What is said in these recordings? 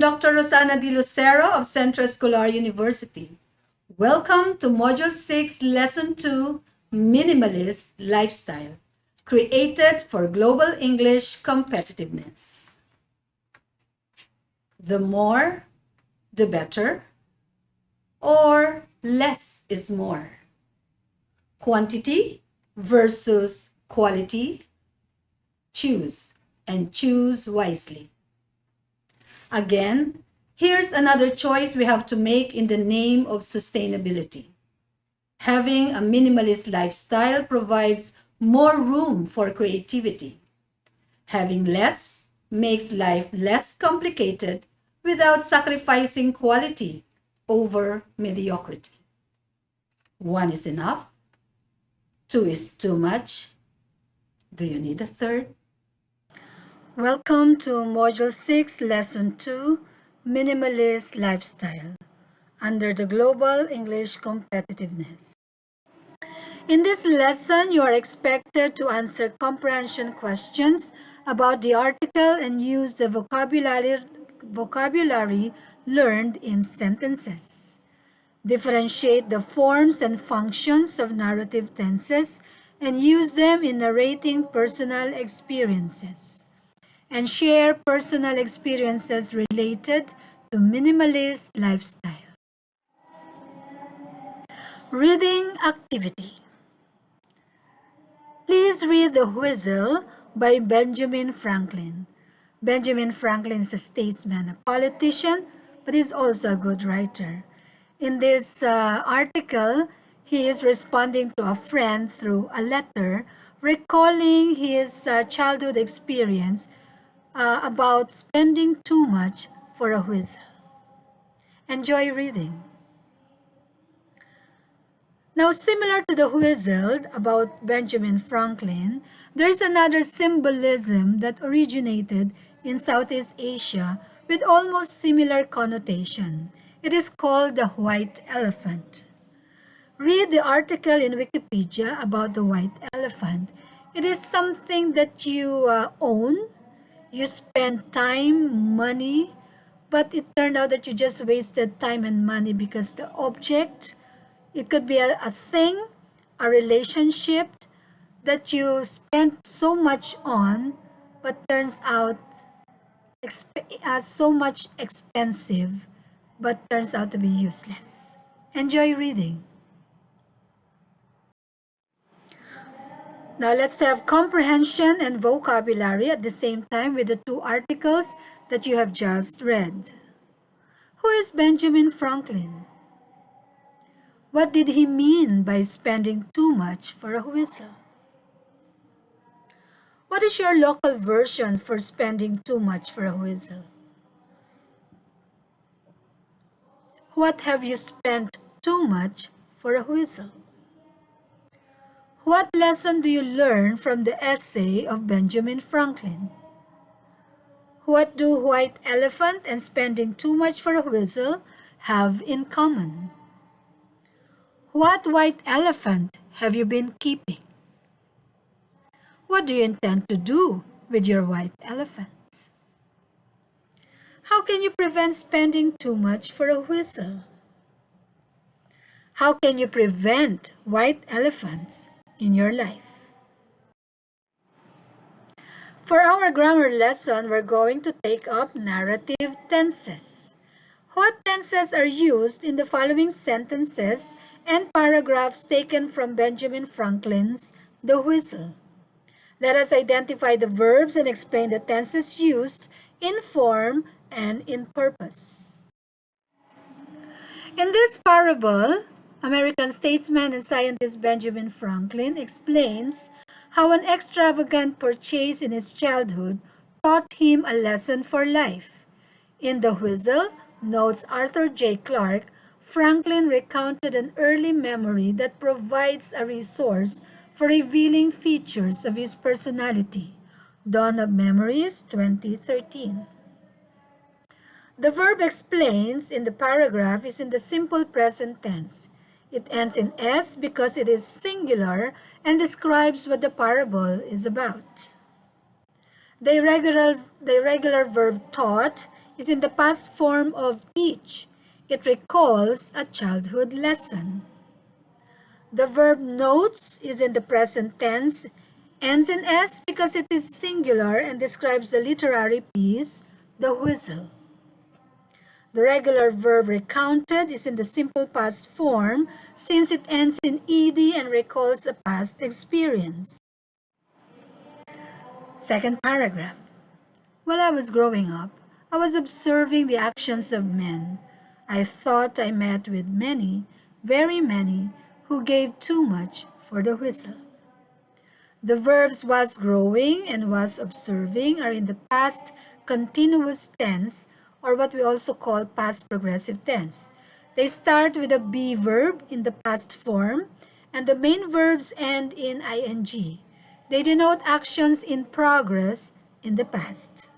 Dr. Rosana Di Lucero of Centro Escolar University. Welcome to Module 6, Lesson 2, Minimalist Lifestyle, created for global English competitiveness. The more, the better, or less is more. Quantity versus quality. Choose, and choose wisely. Again, here's another choice we have to make in the name of sustainability. Having a minimalist lifestyle provides more room for creativity. Having less makes life less complicated without sacrificing quality over mediocrity. 1 is enough. 2 is too much. Do you need a third? Welcome to Module 6, Lesson 2, Minimalist Lifestyle, under the Global English Competitiveness. In this lesson, you are expected to answer comprehension questions about the article and use the vocabulary learned in sentences. Differentiate the forms and functions of narrative tenses and use them in narrating personal experiences. And share personal experiences related to minimalist lifestyle. Reading activity. Please read The Whistle by Benjamin Franklin. Benjamin Franklin is a statesman, a politician, but he's also a good writer. In this article, he is responding to a friend through a letter, recalling his childhood experience about spending too much for a whistle. Enjoy reading. Now, similar to the whistle about Benjamin Franklin, there is another symbolism that originated in Southeast Asia with almost similar connotation. It is called the white elephant. Read the article in Wikipedia about the white elephant. It is something that you own. You spend time, money, but it turned out that you just wasted time and money because the object, it could be a thing, a relationship that you spent so much on, but turns out so much expensive, but turns out to be useless. Enjoy reading. Now let's have comprehension and vocabulary at the same time with the two articles that you have just read. Who is Benjamin Franklin? What did he mean by spending too much for a whistle? What is your local version for spending too much for a whistle? What have you spent too much for a whistle? What lesson do you learn from the essay of Benjamin Franklin? What do white elephant and spending too much for a whistle have in common? What white elephant have you been keeping? What do you intend to do with your white elephants? How can you prevent spending too much for a whistle? How can you prevent white elephants in your life? For our grammar lesson, we're going to take up narrative tenses. What tenses are used in the following sentences and paragraphs taken from Benjamin Franklin's The Whistle? Let us identify the verbs and explain the tenses used in form and in purpose. In this parable, American statesman and scientist Benjamin Franklin explains how an extravagant purchase in his childhood taught him a lesson for life. In The Whistle, notes Arthur J. Clarke, Franklin recounted an early memory that provides a resource for revealing features of his personality. Dawn of Memories, 2013. The verb explains in the paragraph is in the simple present tense. It ends in S because it is singular and describes what the parable is about. The irregular verb taught is in the past form of teach. It recalls a childhood lesson. The verb notes is in the present tense, ends in S because it is singular and describes the literary piece, the whistle. The regular verb recounted is in the simple past form since it ends in ed and recalls a past experience. Second paragraph. While I was growing up, I was observing the actions of men. I thought I met with many, very many, who gave too much for the whistle. The verbs was growing and was observing are in the past continuous tense, or what we also call past progressive tense. They start with a be verb in the past form, and the main verbs end in ing. They denote actions in progress in the past.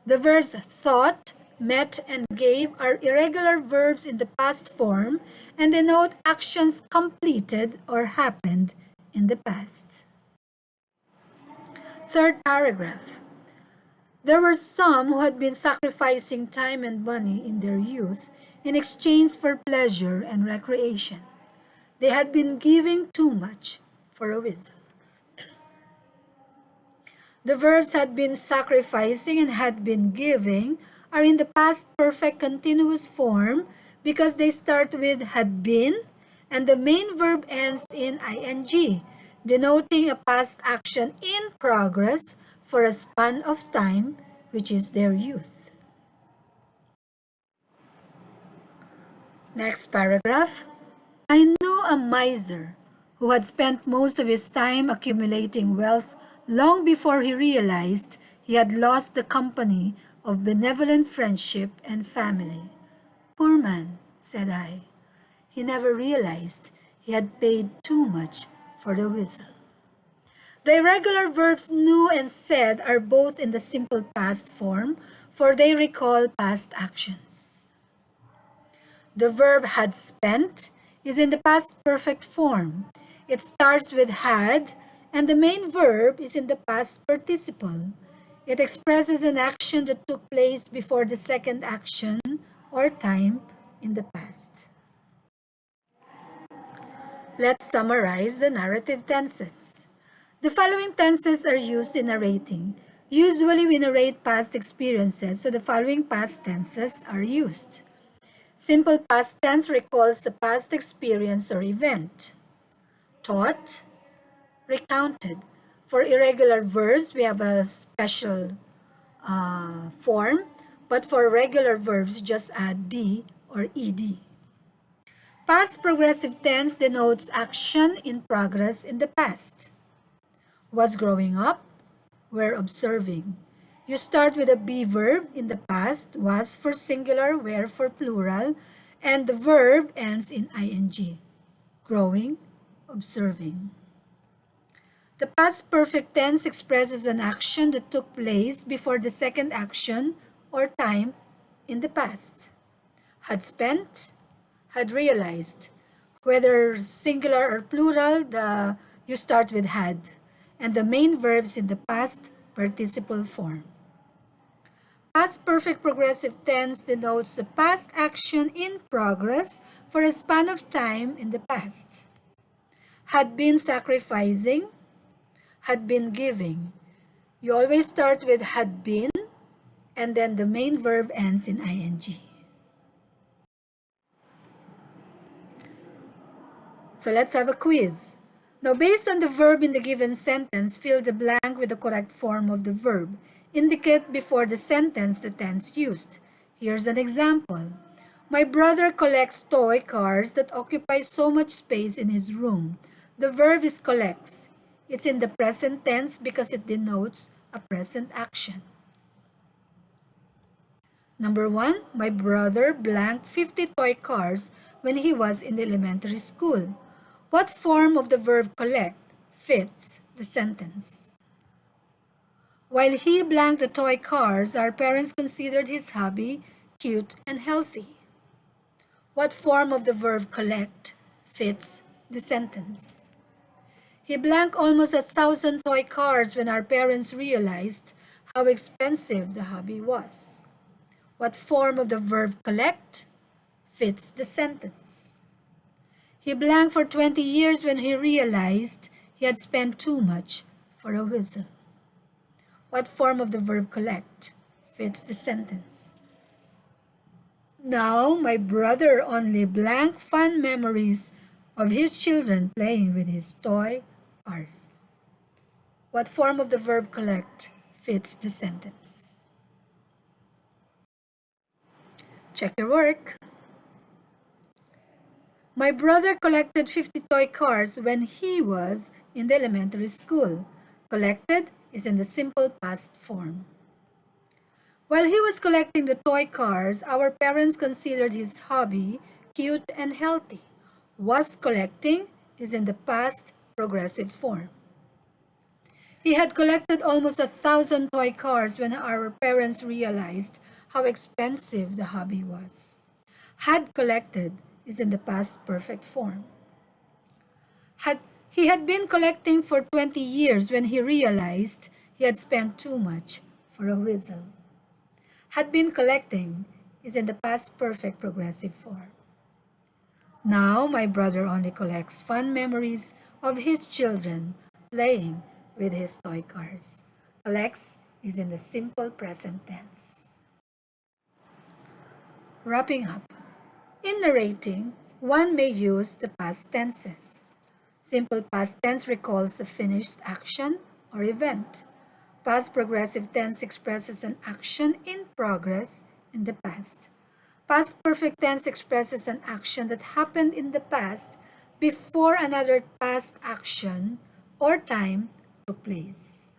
The verbs thought, met, and gave are irregular verbs in the past form and denote actions completed or happened in the past. Third paragraph. There were some who had been sacrificing time and money in their youth in exchange for pleasure and recreation. They had been giving too much for a whistle. The verbs had been sacrificing and had been giving are in the past perfect continuous form because they start with had been and the main verb ends in ing, denoting a past action in progress for a span of time, which is their youth. Next paragraph. I knew a miser who had spent most of his time accumulating wealth long before he realized he had lost the company of benevolent friendship and family. Poor man, said I. He never realized he had paid too much for the whistle. The irregular verbs knew and said are both in the simple past form, for they recall past actions. The verb had spent is in the past perfect form. It starts with had, and the main verb is in the past participle. It expresses an action that took place before the second action or time in the past. Let's summarize the narrative tenses. The following tenses are used in narrating. Usually we narrate past experiences, so the following past tenses are used. Simple past tense recalls the past experience or event. Taught, recounted. For irregular verbs, we have a special form, but for regular verbs, just add D or ED. Past progressive tense denotes action in progress in the past. Was growing up, were observing. You start with a be verb in the past, was for singular, were for plural, and the verb ends in ing. Growing, observing. The past perfect tense expresses an action that took place before the second action or time in the past. Had spent, had realized. Whether singular or plural, you start with had, and the main verbs in the past participle form. Past perfect progressive tense denotes the past action in progress for a span of time in the past. Had been sacrificing, had been giving. You always start with had been, and then the main verb ends in ing. So let's have a quiz. Now, based on the verb in the given sentence, fill the blank with the correct form of the verb. Indicate before the sentence the tense used. Here's an example. My brother collects toy cars that occupy so much space in his room. The verb is collects. It's in the present tense because it denotes a present action. Number 1, my brother blanked 50 toy cars when he was in elementary school. What form of the verb collect fits the sentence? While he blanked the toy cars, our parents considered his hobby cute and healthy. What form of the verb collect fits the sentence? He blanked almost 1,000 toy cars when our parents realized how expensive the hobby was. What form of the verb collect fits the sentence? He blanked for 20 years when he realized he had spent too much for a whistle. What form of the verb collect fits the sentence? Now my brother only blank fond memories of his children playing with his toy cars. What form of the verb collect fits the sentence? Check your work. My brother collected 50 toy cars when he was in the elementary school. Collected is in the simple past form. While he was collecting the toy cars, our parents considered his hobby cute and healthy. Was collecting is in the past progressive form. He had collected almost 1,000 toy cars when our parents realized how expensive the hobby was. Had collected is in the past perfect form. He had been collecting for 20 years when he realized he had spent too much for a whistle. Had been collecting is in the past perfect progressive form. Now my brother only collects fond memories of his children playing with his toy cars. Collects is in the simple present tense. Wrapping up. In narrating, one may use the past tenses. Simple past tense recalls a finished action or event. Past progressive tense expresses an action in progress in the past. Past perfect tense expresses an action that happened in the past before another past action or time took place.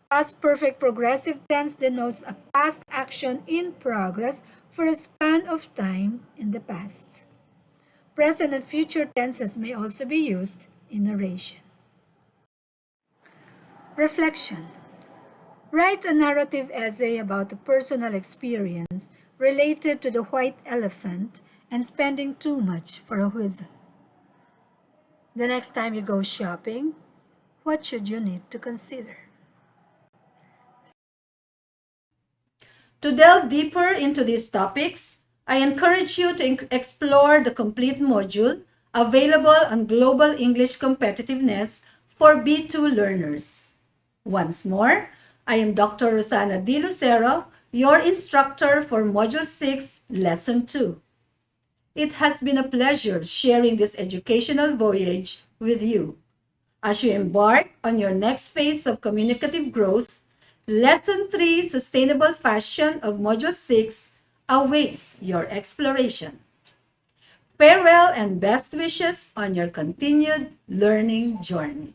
Past perfect progressive tense denotes a past action in progress for a span of time in the past. Present and future tenses may also be used in narration. Reflection. Write a narrative essay about a personal experience related to the white elephant and spending too much for a whistle. The next time you go shopping, what should you need to consider? To delve deeper into these topics, I encourage you to explore the complete module available on Global English Competitiveness for B2 learners. Once more, I am Dr. Rosana D. Lucero, your instructor for Module 6, Lesson 2. It has been a pleasure sharing this educational voyage with you. As you embark on your next phase of communicative growth, Lesson 3, Sustainable Fashion of Module 6 awaits your exploration. Farewell and best wishes on your continued learning journey.